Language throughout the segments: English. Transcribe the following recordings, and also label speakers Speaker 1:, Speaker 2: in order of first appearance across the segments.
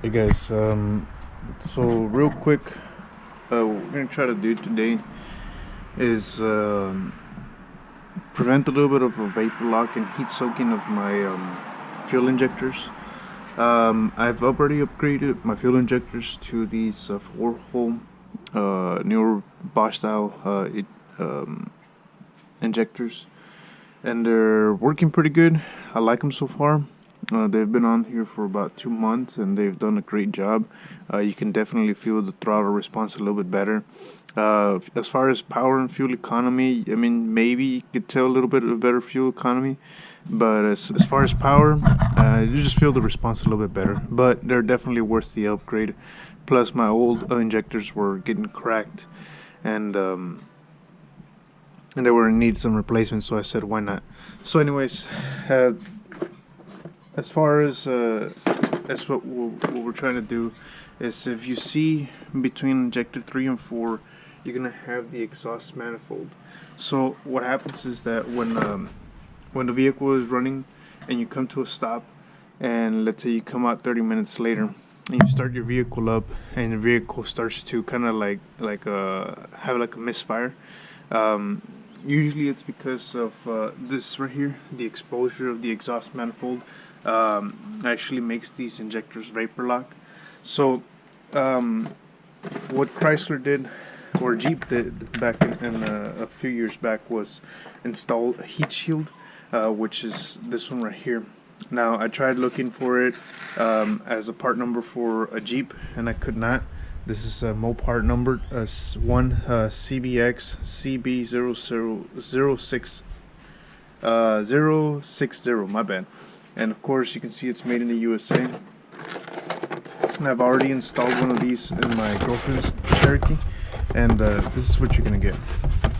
Speaker 1: Hey guys, so real quick, what we're gonna try to do today is prevent a little bit of a vapor lock and heat soaking of my fuel injectors. I've already upgraded my fuel injectors to these 4-hole newer Bosch style injectors, and they're working pretty good. I like them so far. They've been on here for about 2 months and they've done a great job. You can definitely feel the throttle response a little bit better. As far as power and fuel economy, I mean, maybe you could tell a little bit of a better fuel economy, but as far as power, you just feel the response a little bit better. But they're definitely worth the upgrade. Plus, my old injectors were getting cracked, and they were in need some replacement, so I said, why not? So, anyways, as far as that's what we're trying to do is, if you see between injector 3 and 4, you're gonna have the exhaust manifold. So what happens is that when the vehicle is running and you come to a stop, and let's say you come out 30 minutes later and you start your vehicle up and the vehicle starts to kind of have like a misfire, usually it's because of this right here, the exposure of the exhaust manifold actually makes these injectors vapor lock. So what Chrysler did, or Jeep did back in a few years back, was install a heat shield, which is this one right here. Now I tried looking for it as a part number for a Jeep and I could not. This is a MOPAR number, one CBX CB060, my bad. And of course you can see it's made in the USA. And I've already installed one of these in my girlfriend's Cherokee, and this is what you're gonna get.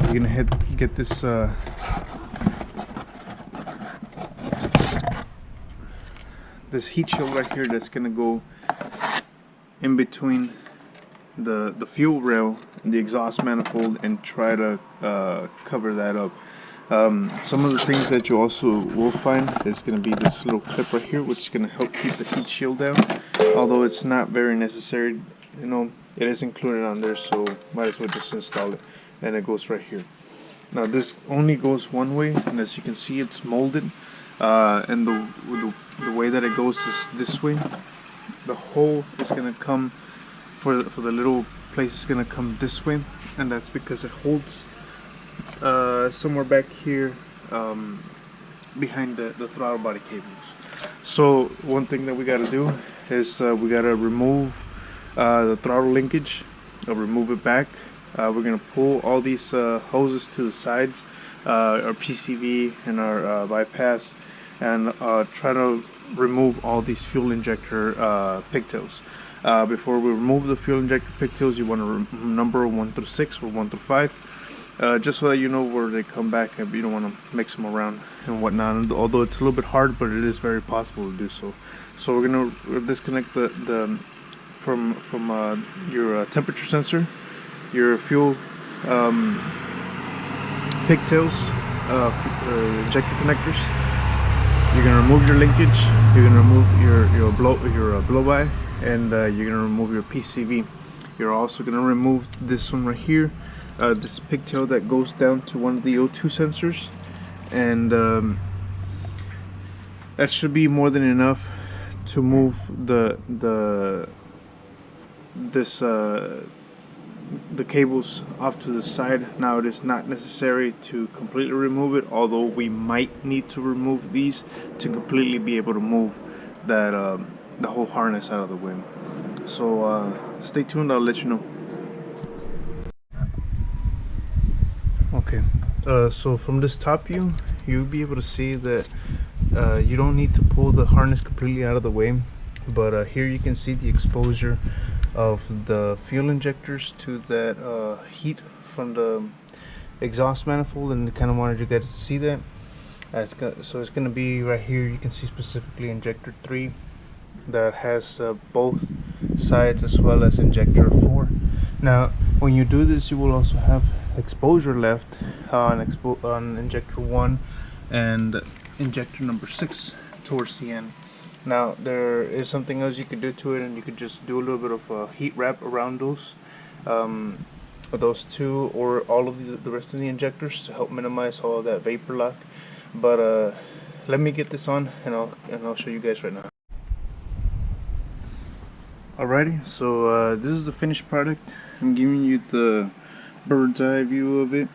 Speaker 1: You're gonna get this this heat shield right here that's gonna go in between the fuel rail and the exhaust manifold and try to cover that up. Some of the things that you also will find is going to be this little clip right here, which is going to help keep the heat shield down. Although it's not very necessary, you know, it is included on there, so might as well just install it. And it goes right here. Now this only goes one way, and as you can see, it's molded. And the way that it goes is this way. The hole is going to come for the little place is going to come this way, and that's because it holds somewhere back here behind the throttle body cables. So one thing that we got to do is we got to remove the throttle linkage, remove it back. We're going to pull all these hoses to the sides, our PCV and our bypass, and try to remove all these fuel injector pigtails. Before we remove the fuel injector pigtails, you want to number 1 through 6 or 1 through 5. Just so that you know where they come back, and you don't want to mix them around and whatnot. And although it's a little bit hard, but it is very possible to do so. So we're gonna disconnect the from your temperature sensor, your fuel pigtails, injector connectors. You're gonna remove your linkage. You're gonna remove your blow by, and you're gonna remove your PCV. You're also gonna remove this one right here. This pigtail that goes down to one of the O2 sensors, and that should be more than enough to move the cables off to the side. Now it is not necessary to completely remove it, although we might need to remove these to completely be able to move that the whole harness out of the way. So stay tuned, I'll let you know. Okay, so from this top view, you'll be able to see that you don't need to pull the harness completely out of the way, but here you can see the exposure of the fuel injectors to that heat from the exhaust manifold, and I kind of wanted you guys to see that. So it's going to be right here. You can see specifically injector 3 that has both sides, as well as injector 4. Now when you do this, you will also have exposure left on injector 1 and injector number 6 towards the end. Now there is something else you could do to it, and you could just do a little bit of heat wrap around those two or all of the rest of the injectors to help minimize all of that vapor lock. But let me get this on, and I'll show you guys right now. Alrighty, so this is the finished product. I'm giving you the bird's eye view of it.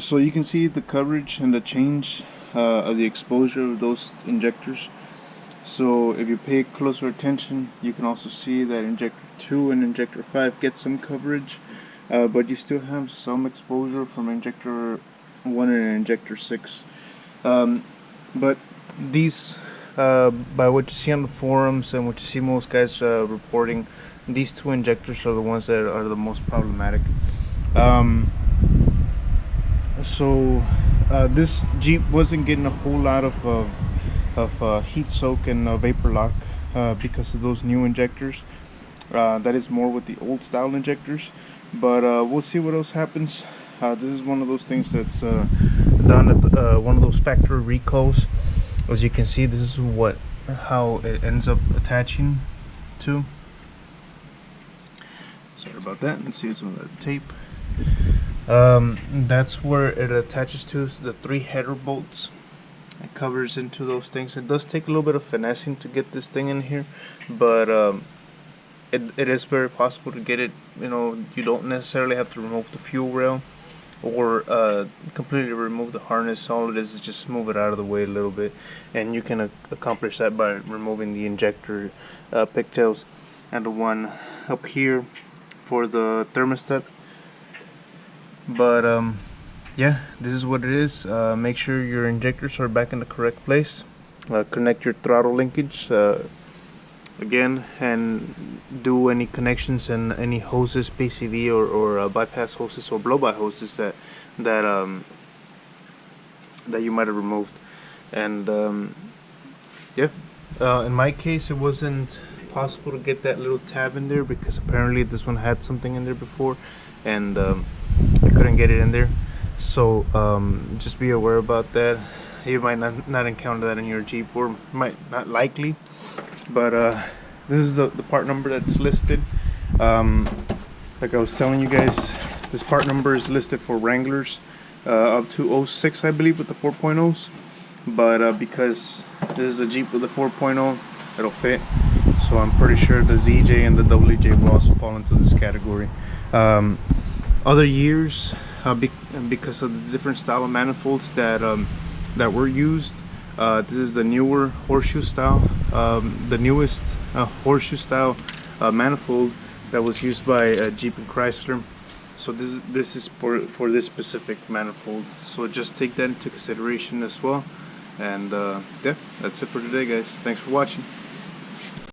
Speaker 1: So you can see the coverage and the change of the exposure of those injectors. So if you pay closer attention, you can also see that Injector 2 and Injector 5 get some coverage, but you still have some exposure from Injector 1 and Injector 6. But these, by what you see on the forums and what you see most guys reporting, these two injectors are the ones that are the most problematic. This Jeep wasn't getting a whole lot of heat soak and vapor lock because of those new injectors. That is more with the old style injectors, but we'll see what else happens. This is one of those things that's done at one of those factory recalls. As you can see, this is how it ends up attaching to. Sorry about that. Let's see some of that tape. That's where it attaches to, the 3 header bolts. It covers into those things. It does take a little bit of finessing to get this thing in here, but it is very possible to get it. You know, you don't necessarily have to remove the fuel rail or completely remove the harness. All it is just move it out of the way a little bit, and you can accomplish that by removing the injector pigtails and the one up here for the thermostat. But yeah, this is what it is. Make sure your injectors are back in the correct place. Connect your throttle linkage again, and do any connections and any hoses, PCV or bypass hoses or blow-by hoses that you might have removed. And yeah, in my case, it wasn't possible to get that little tab in there because apparently this one had something in there before, and I couldn't get it in there. So just be aware about that. You might not encounter that in your Jeep, or might not likely, but this is the part number that's listed. Like I was telling you guys, this part number is listed for Wranglers up to 06, I believe, with the 4.0s, but because this is a Jeep with the 4.0, it'll fit. So I'm pretty sure the ZJ and the WJ will also fall into this category. Other years, because of the different style of manifolds that were used, this is the newer horseshoe style, the newest horseshoe style manifold that was used by Jeep and Chrysler. So this is for this specific manifold. So just take that into consideration as well. And yeah, that's it for today, guys. Thanks for watching.